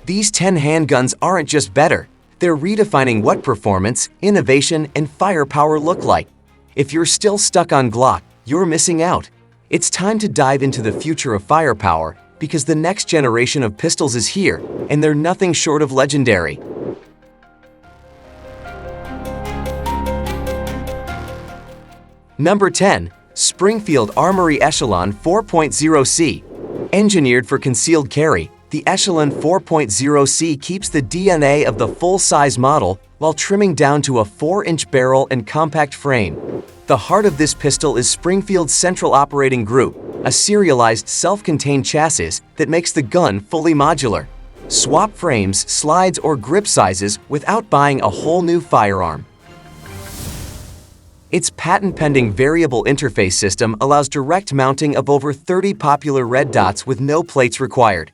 These 10 handguns aren't just better, they're redefining what performance, innovation, and firepower look like. If you're still stuck on Glock, you're missing out. It's time to dive into the future of firepower because the next generation of pistols is here, and they're nothing short of legendary. Number 10. Springfield Armory Echelon 4.0C. Engineered for concealed carry, the Echelon 4.0C keeps the DNA of the full-size model while trimming down to a 4-inch barrel and compact frame. The heart of this pistol is Springfield's Central Operating Group, a serialized self-contained chassis that makes the gun fully modular. Swap frames, slides, or grip sizes without buying a whole new firearm. Its patent-pending variable interface system allows direct mounting of over 30 popular red dots with no plates required.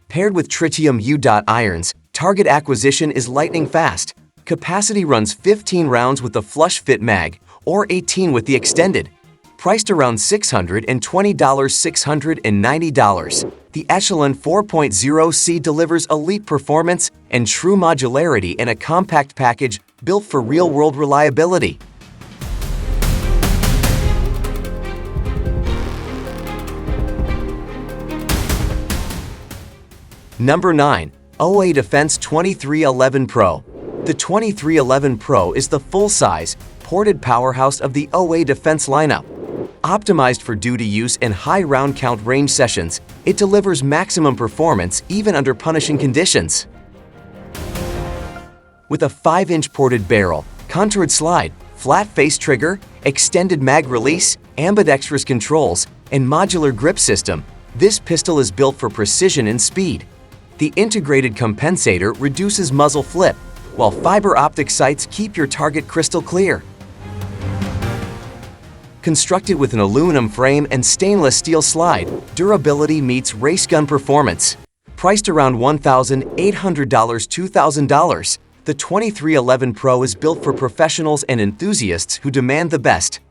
Paired with tritium U-dot irons, target acquisition is lightning fast. Capacity runs 15 rounds with the flush-fit mag, or 18 with the extended. Priced around $620, $690, the Echelon 4.0C delivers elite performance and true modularity in a compact package built for real-world reliability. Number 9. OA Defense 2311 Pro. The 2311 Pro is the full-size, ported powerhouse of the OA Defense lineup. Optimized for duty use and high round count range sessions, it delivers maximum performance even under punishing conditions. With a 5-inch ported barrel, contoured slide, flat face trigger, extended mag release, ambidextrous controls, and modular grip system, this pistol is built for precision and speed. The integrated compensator reduces muzzle flip, while fiber optic sights keep your target crystal clear. Constructed with an aluminum frame and stainless steel slide, durability meets race gun performance. Priced around $1,800, $2,000, the 2311 Pro is built for professionals and enthusiasts who demand the best.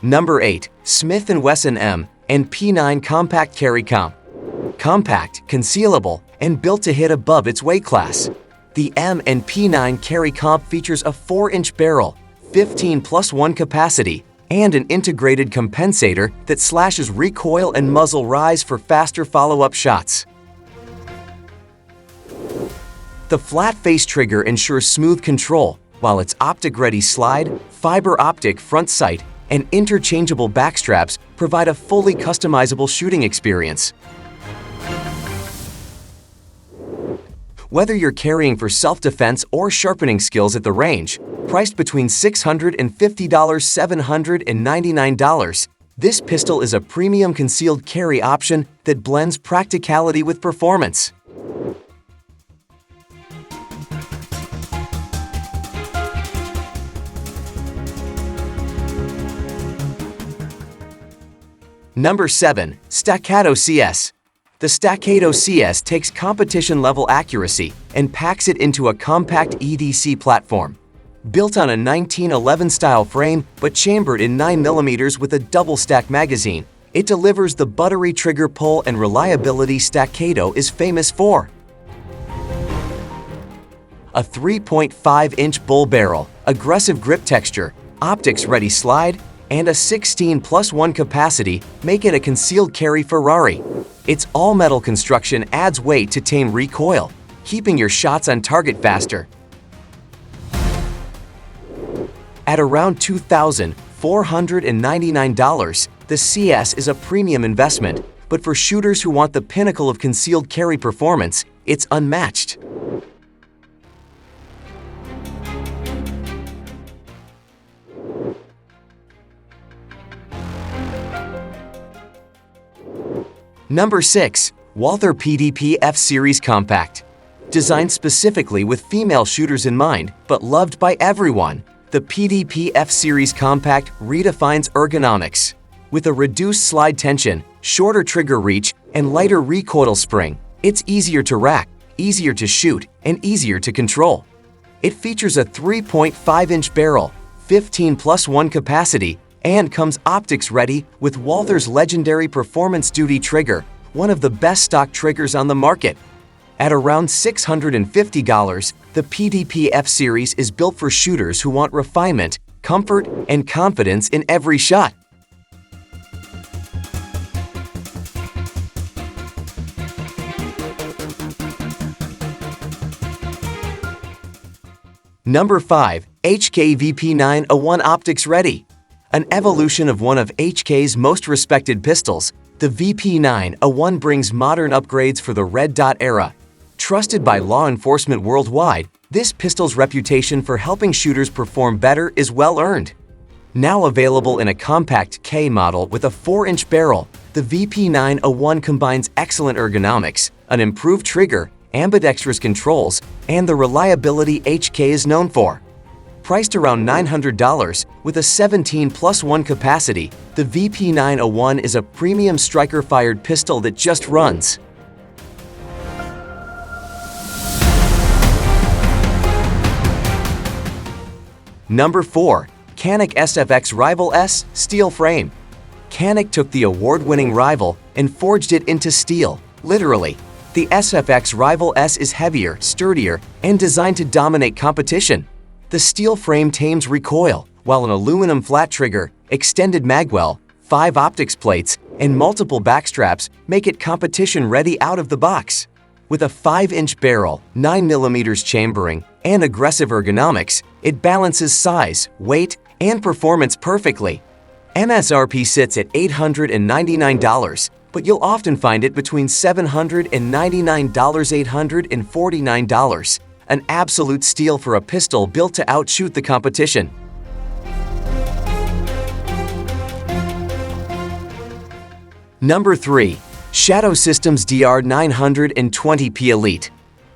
Number 8. Smith & Wesson M and P9 Compact Carry Comp. Compact, concealable, and built to hit above its weight class. The M and P9 Carry Comp features a 4-inch barrel, 15+1 capacity, and an integrated compensator that slashes recoil and muzzle rise for faster follow-up shots. The flat face trigger ensures smooth control, while its optic-ready slide, fiber optic front sight, and interchangeable backstraps provide a fully customizable shooting experience. Whether you're carrying for self-defense or sharpening skills at the range, priced between $650 and $799, this pistol is a premium concealed carry option that blends practicality with performance. Number 7. Staccato CS. The Staccato CS takes competition-level accuracy and packs it into a compact EDC platform. Built on a 1911-style frame but chambered in 9mm with a double-stack magazine, it delivers the buttery trigger pull and reliability Staccato is famous for. A 3.5-inch bull barrel, aggressive grip texture, optics-ready slide, and a 16+1 capacity make it a concealed carry Ferrari. Its all-metal construction adds weight to tame recoil, keeping your shots on target faster. At around $2,499, the CS is a premium investment, but for shooters who want the pinnacle of concealed carry performance, it's unmatched. Number 6. Walther PDP F-Series Compact. Designed specifically with female shooters in mind, but loved by everyone, the PDP F-Series Compact redefines ergonomics. With a reduced slide tension, shorter trigger reach, and lighter recoil spring, it's easier to rack, easier to shoot, and easier to control. It features a 3.5-inch barrel, 15+1 capacity, and comes optics ready with Walther's legendary Performance Duty trigger, one of the best stock triggers on the market. At around $650, the PDP F-Series is built for shooters who want refinement, comfort, and confidence in every shot. Number 5. HK VP901 Optics Ready. An evolution of one of HK's most respected pistols, the VP901 brings modern upgrades for the red dot era. Trusted by law enforcement worldwide, this pistol's reputation for helping shooters perform better is well-earned. Now available in a compact K model with a 4-inch barrel, the VP901 combines excellent ergonomics, an improved trigger, ambidextrous controls, and the reliability HK is known for. Priced around $900 with a 17+1 capacity, the VP901 is a premium striker-fired pistol that just runs. Number 4. Canik SFX Rival S Steel Frame. Canik took the award-winning Rival and forged it into steel, literally. The SFX Rival S is heavier, sturdier, and designed to dominate competition. The steel frame tames recoil, while an aluminum flat trigger, extended magwell, 5 optics plates, and multiple backstraps make it competition-ready out of the box. With a 5-inch barrel, 9mm chambering, and aggressive ergonomics, it balances size, weight, and performance perfectly. MSRP sits at $899, but you'll often find it between $799 and $849, an absolute steal for a pistol built to outshoot the competition. Number 3. Shadow Systems DR920P Elite.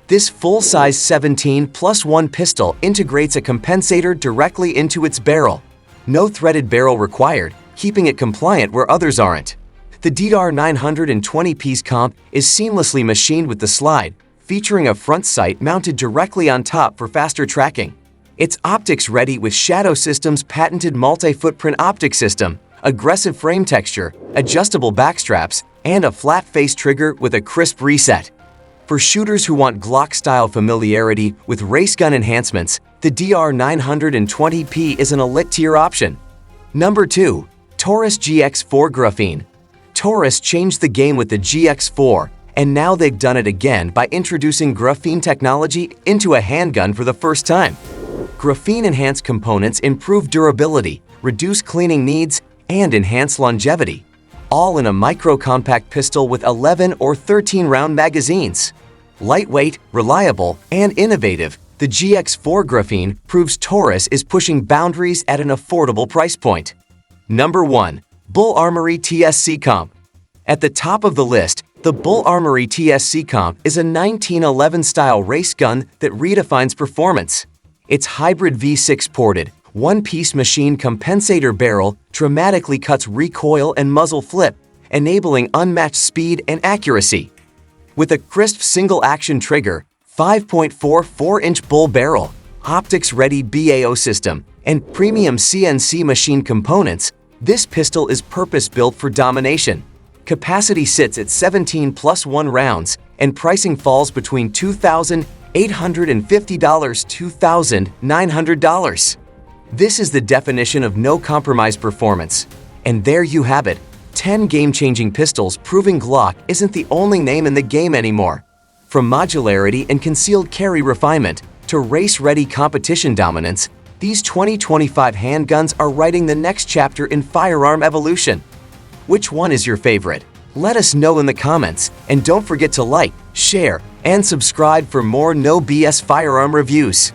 This full-size 17+1 pistol integrates a compensator directly into its barrel. No threaded barrel required, keeping it compliant where others aren't. The DR920P's comp is seamlessly machined with the slide, featuring a front sight mounted directly on top for faster tracking. It's optics ready with Shadow Systems' patented multi-footprint optic system, aggressive frame texture, adjustable backstraps, and a flat-face trigger with a crisp reset. For shooters who want Glock-style familiarity with race gun enhancements, the DR920P is an elite-tier option. Number 2. Taurus GX4 Graphene. Taurus changed the game with the GX4, and now they've done it again by introducing graphene technology into a handgun for the first time. Graphene-enhanced components improve durability, reduce cleaning needs, and enhance longevity, all in a micro-compact pistol with 11 or 13-round magazines. Lightweight, reliable, and innovative, the GX4 Graphene proves Taurus is pushing boundaries at an affordable price point. Number 1. Bull Armory TSC Comp. At the top of the list, the Bull Armory TSC Comp is a 1911-style race gun that redefines performance. Its hybrid V6 ported, one-piece machine compensator barrel dramatically cuts recoil and muzzle flip, enabling unmatched speed and accuracy. With a crisp single-action trigger, 5.4 4-inch bull barrel, optics-ready BAO system, and premium CNC machine components, this pistol is purpose-built for domination. Capacity sits at 17+1 rounds, and pricing falls between $2,850 $2,900. This is the definition of no-compromise performance. And there you have it, 10 game-changing pistols proving Glock isn't the only name in the game anymore. From modularity and concealed carry refinement to race-ready competition dominance, these 2025 handguns are writing the next chapter in firearm evolution. Which one is your favorite? Let us know in the comments, and don't forget to like, share, and subscribe for more no BS firearm reviews.